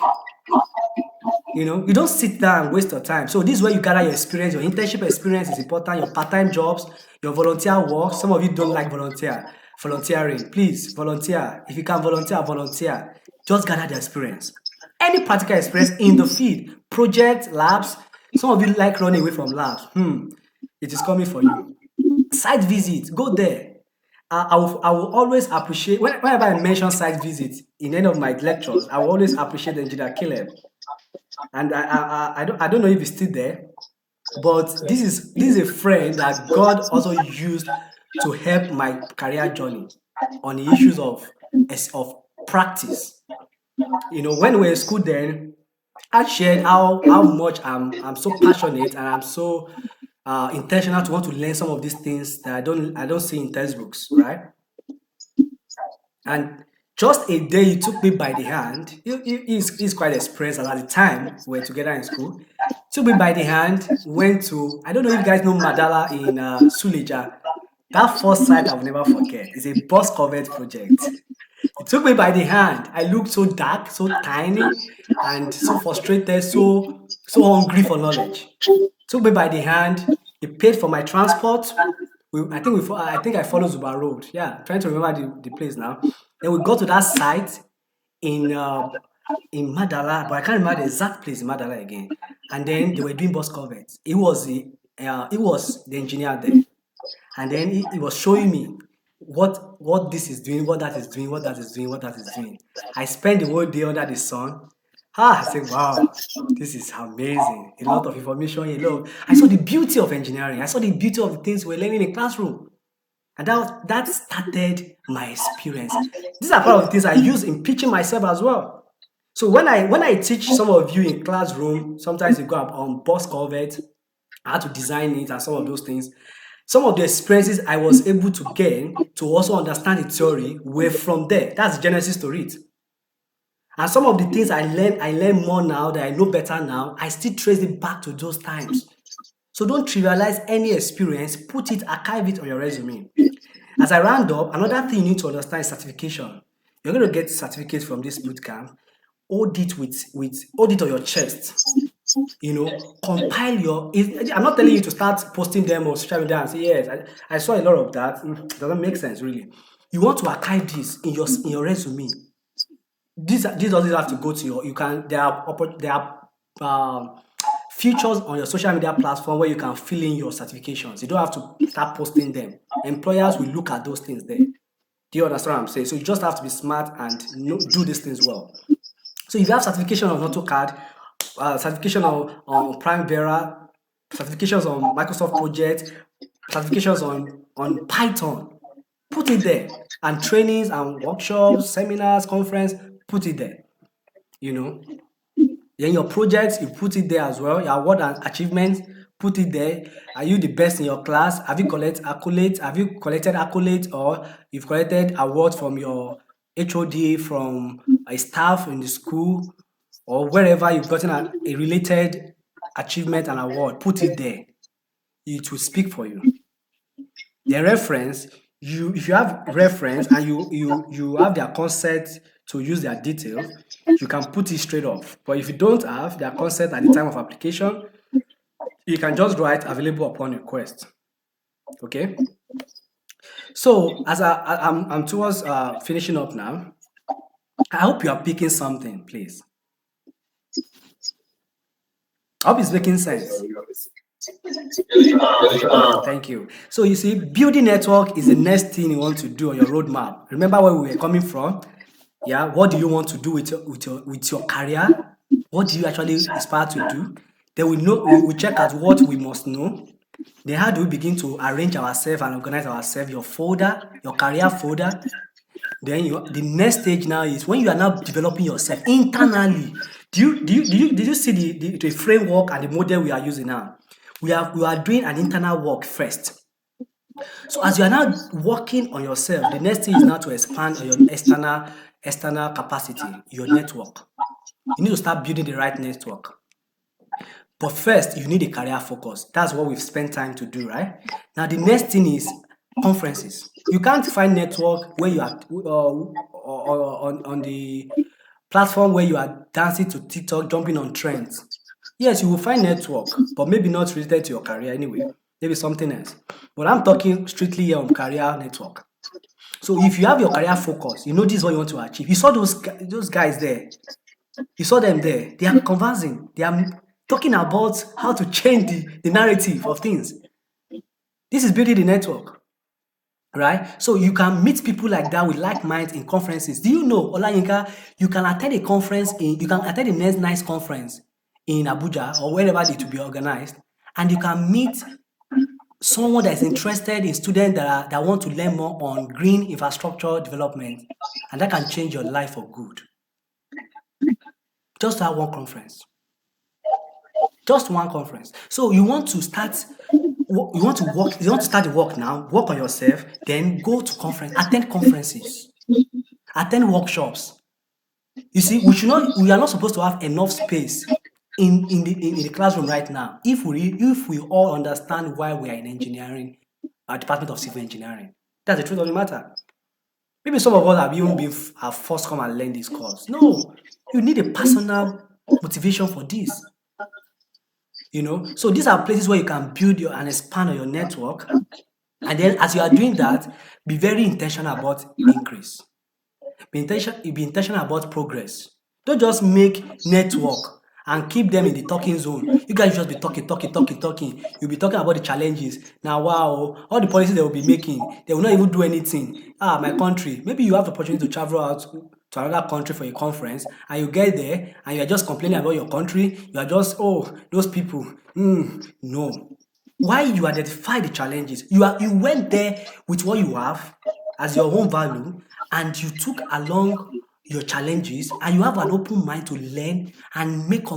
You don't sit down and waste your time. So this is where you gather your experience. Your internship experience is important. Your part-time jobs, your volunteer work. Some of you don't like volunteering. Please volunteer. If you can volunteer. Just gather the experience. Any practical experience in the field, project, labs. Some of you like running away from labs. It is coming for you. Site visit, go there. I will always appreciate, whenever I mention site visit in any of my lectures, I will always appreciate Engineer Caleb. And I don't know if he's still there, but this is a friend that God also used to help my career journey on the issues of practice. When we were in school then, I shared how much I'm so passionate and I'm so intentional to want to learn some of these things that I don't see in textbooks, right? And just a day he took me by the hand. He's quite experienced, and at the time we were together in school. Took me by the hand, went to, I don't know if you guys know Madala in Suleja. That first sight I will never forget. It's a bus covered project. He took me by the hand. I looked so dark, so tiny, and so frustrated, so hungry for knowledge. Took me by the hand. He paid for my transport. I think I followed Zuba Road. Yeah, trying to remember the place now. Then we got to that site in Madala, but I can't remember the exact place in Madala again. And then they were doing bus covers. He was the engineer there, and then he was showing me. what this is doing, what that is doing, what that is doing, what that is doing. I spend the whole day under the sun. I say, wow, this is amazing. A lot of information, a lot I saw the beauty of engineering. I saw the beauty of the things we're learning in classroom. And that started my experience. These are part of the things I use in teaching myself as well. So when I teach some of you in classroom, sometimes you go up on bus culvert, how to design it and some of those things. Some of the experiences I was able to gain to also understand the theory were from there. That's the genesis to it. And some of the things I learn more now that I know better now, I still trace it back to those times. So don't trivialize any experience, put it, archive it on your resume. As I round up, another thing you need to understand is certification. You're going to get certificates from this bootcamp. Hold it hold it on your chest. Compile your. I'm not telling you to start posting them on social media and say, yes, I saw a lot of that. Doesn't make sense, really. You want to archive this in your resume. This doesn't have to go to your. You can. There are features on your social media platform where you can fill in your certifications. You don't have to start posting them. Employers will look at those things there. Do you understand what I'm saying? So you just have to be smart and do these things well. So if you have certification on AutoCAD, certification on Primavera, certifications on Microsoft Project, certifications on Python, put it there. And trainings and workshops, seminars, conference, put it there. You know. Then your projects, you put it there as well. Your award and achievements, put it there. Are you the best in your class? Have you collected accolades? Have you collected accolades or you've collected awards from your HOD, from a staff in the school, or wherever you've gotten a related achievement and award? Put it there. It will speak for you. The reference, if you have reference and you have their consent to use their details, you can put it straight off. But if you don't have their consent at the time of application, you can just write available upon request. Okay. So as I'm towards finishing up now, I hope you are picking something, please. I hope it's making sense. Thank you. So you see, building network is the next thing you want to do on your roadmap. Remember where we were coming from? Yeah. What do you want to do with your career? What do you actually aspire to do? Then we check out what we must know. Then how do we begin to arrange ourselves and organize ourselves? Your folder, your career folder. Then the next stage now is when you are now developing yourself internally. Did you see the framework and the model we are using now? We are doing an internal work first. So as you are now working on yourself, the next thing is now to expand on your external capacity, your network. You need to start building the right network. But first, you need a career focus. That's what we've spent time to do, right? Now, the next thing is conferences. You can't find network where you are on the platform where you are dancing to TikTok, jumping on trends. Yes, you will find network, but maybe not related to your career anyway. Maybe something else. But I'm talking strictly here on career network. So if you have your career focus, you know this is what you want to achieve. You saw those guys there. You saw them there. They are conversing. They are talking about how to change the narrative of things. This is building the network, right? So you can meet people like that with like minds in conferences. Do you know, Olayinka, you can attend a next nice conference in Abuja or wherever it will be organized, and you can meet someone that is interested in students that want to learn more on green infrastructure development, and that can change your life for good. Just that one conference. Just one conference. So you want to start the work now, work on yourself, then go to conference, attend conferences, attend workshops. You see, we are not supposed to have enough space in the classroom right now if we all understand why we are in engineering, our Department of Civil Engineering. That's the truth of the matter. Maybe some of us have even been forced come and learn this course. No, you need a personal motivation for this. So these are places where you can build and expand on your network. And then as you are doing that, be very intentional about increase. Be intentional about progress. Don't just make network and keep them in the talking zone. You guys just be talking, talking, talking, talking. You'll be talking about the challenges. Now, wow, all the policies they will be making, they will not even do anything. Ah, my country. Maybe you have the opportunity to travel out to another country for a conference, and you get there and you are just complaining about your country. You are just, oh, those people. No. Why you identify the challenges? You went there with what you have as your own value, and you took along your challenges, and you have an open mind to learn and make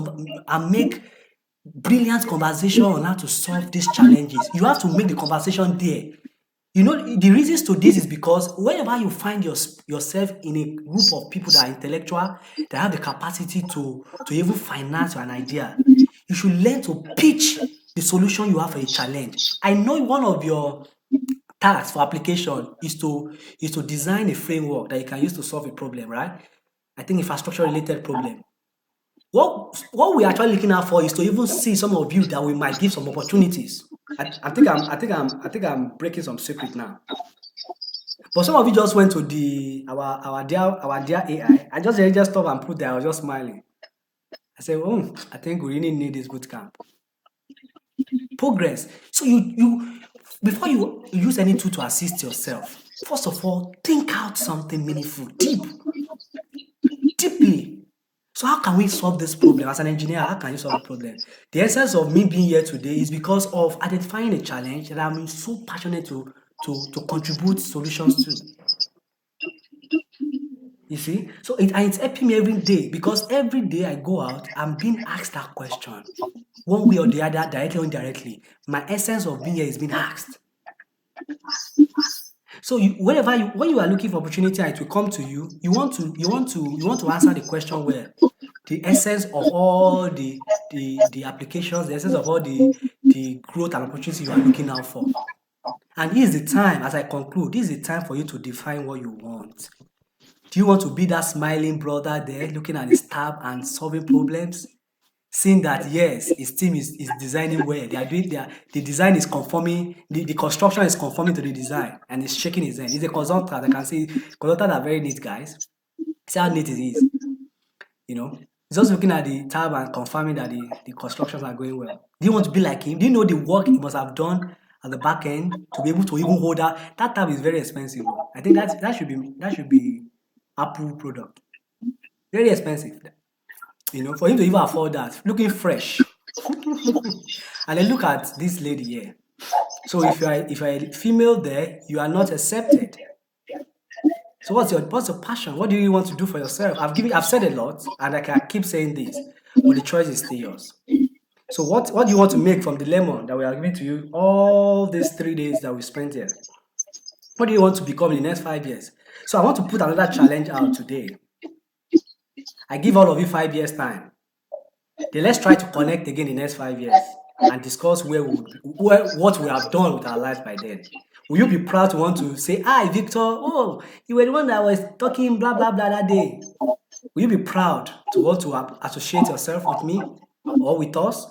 brilliant conversation on how to solve these challenges. You have to make the conversation there. You know, the reasons to this is because whenever you find yourself in a group of people that are intellectual, that have the capacity to even finance an idea, you should learn to pitch the solution you have for a challenge. I know one of your tasks for application is to design a framework that you can use to solve a problem, right? I think infrastructure related problem. What we're actually looking out for is to even see some of you that we might give some opportunities. I think I'm breaking some secret now. But some of you just went to the our dear AI. I just stop and put there. I was just smiling. I said, oh, I think we really need this boot camp. Progress. So you before you use any tool to assist yourself, first of all, think out something meaningful, deeply. So how can we solve this problem? As an engineer, how can you solve the problem? The essence of me being here today is because of identifying a challenge that I'm so passionate to contribute solutions to. You see? So it's helping me every day because every day I go out, I'm being asked that question. One way or the other, directly or indirectly. My essence of being here is being asked. So when you are looking for opportunity and it will come to you, you want to answer the question well. The essence of all the applications, the essence of all the growth and opportunity you are looking out for. And this is the time, as I conclude, this is the time for you to define what you want. Do you want to be that smiling brother there looking at his tab and solving problems? Seeing that yes, his team is designing well. They are doing the design is conforming, the construction is conforming to the design and he's shaking his hand. He's a consultant. I can see consultants are very neat guys. See how neat it is. You know, he's just looking at the tab and confirming that the constructions are going well. Do you want to be like him? Do you know the work he must have done at the back end to be able to even hold that? That tab is very expensive. I think that should be Apple product. Very expensive. You know, for him to even afford that, looking fresh. And then look at this lady here. So if you're a female there, you are not accepted. So what's your passion? What do you want to do for yourself? I've said a lot, and I can keep saying this, but the choice is still yours. So what do you want to make from the lemon that we are giving to you all these 3 days that we spent here? What do you want to become in the next 5 years? So I want to put another challenge out today. I give all of you 5 years time. Then let's try to connect again in the next 5 years and discuss what we have done with our lives by then. Will you be proud to want to say, hi, Victor, oh, you were the one that was talking blah, blah, blah that day. Will you be proud to want to associate yourself with me or with us?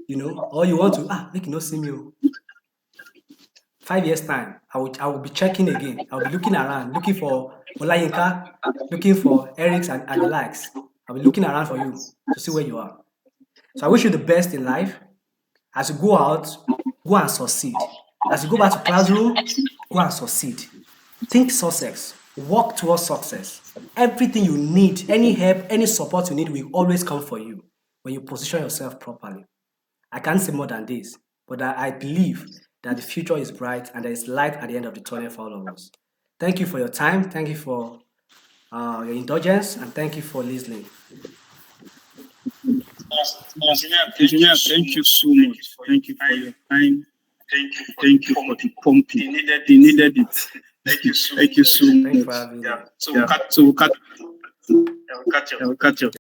You know, or you want to, make you not see me. 5 years time, I will be checking again. I'll be looking around, looking for Olayinka, looking for Eric's and the likes. I'll be looking around for you to see where you are. So I wish you the best in life. As you go out, go and succeed. As you go back to classroom, go and succeed. Think success. Work towards success. Everything you need, any help, any support you need will always come for you when you position yourself properly. I can't say more than this, but I believe that the future is bright and there is light at the end of the tunnel for all of us. Thank you for your time. Thank you for your indulgence, and thank you for listening. Engineer, thank you so much. Thank you for your time. Thank you for the pumping. They needed it. Thank you so Thanks much. for having me. So we'll catch up.